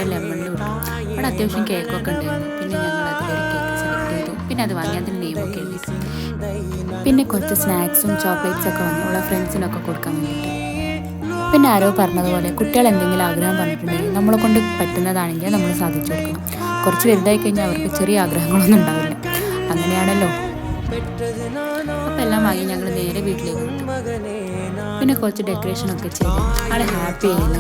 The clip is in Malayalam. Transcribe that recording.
നേരെ ലെമണിൽ വിട്ടു. അവിടെ അത്യാവശ്യം കേക്കൊക്കെ ഉണ്ടായിരുന്നു. പിന്നെ ഞങ്ങൾ അതിലൊരു കേക്ക് സെലക്ട് ചെയ്തു. പിന്നെ അത് വാങ്ങി അതിൽ നെയിമൊക്കെ എഴുതിയിട്ടു. പിന്നെ കുറച്ച് സ്നാക്സും ചോക്ലേറ്റ്സൊക്കെ വാങ്ങി ഉള്ള ഫ്രണ്ട്സിനൊക്കെ കൊടുക്കാൻ വേണ്ടിയിട്ട്. പിന്നെ ആരോ പറഞ്ഞതുപോലെ കുട്ടികൾ എന്തെങ്കിലും ആഗ്രഹം പറഞ്ഞിട്ടുണ്ടെങ്കിൽ നമ്മളെ കൊണ്ട് പറ്റുന്നതാണെങ്കിൽ നമ്മൾ സാധിച്ചു കൊടുക്കണം. കുറച്ച് വലുതായി കഴിഞ്ഞാൽ അവർക്ക് ചെറിയ ആഗ്രഹങ്ങളൊന്നും ഉണ്ടാവില്ല. അങ്ങനെയാണല്ലോ. അപ്പം എല്ലാം വാങ്ങി ഞങ്ങൾ നേരെ വീട്ടിലേക്ക് വിട്ടു. പിന്നെ കുറച്ച് ഡെക്കറേഷനൊക്കെ ചെയ്ത് ആളെ ഹാപ്പി ആയില്ല.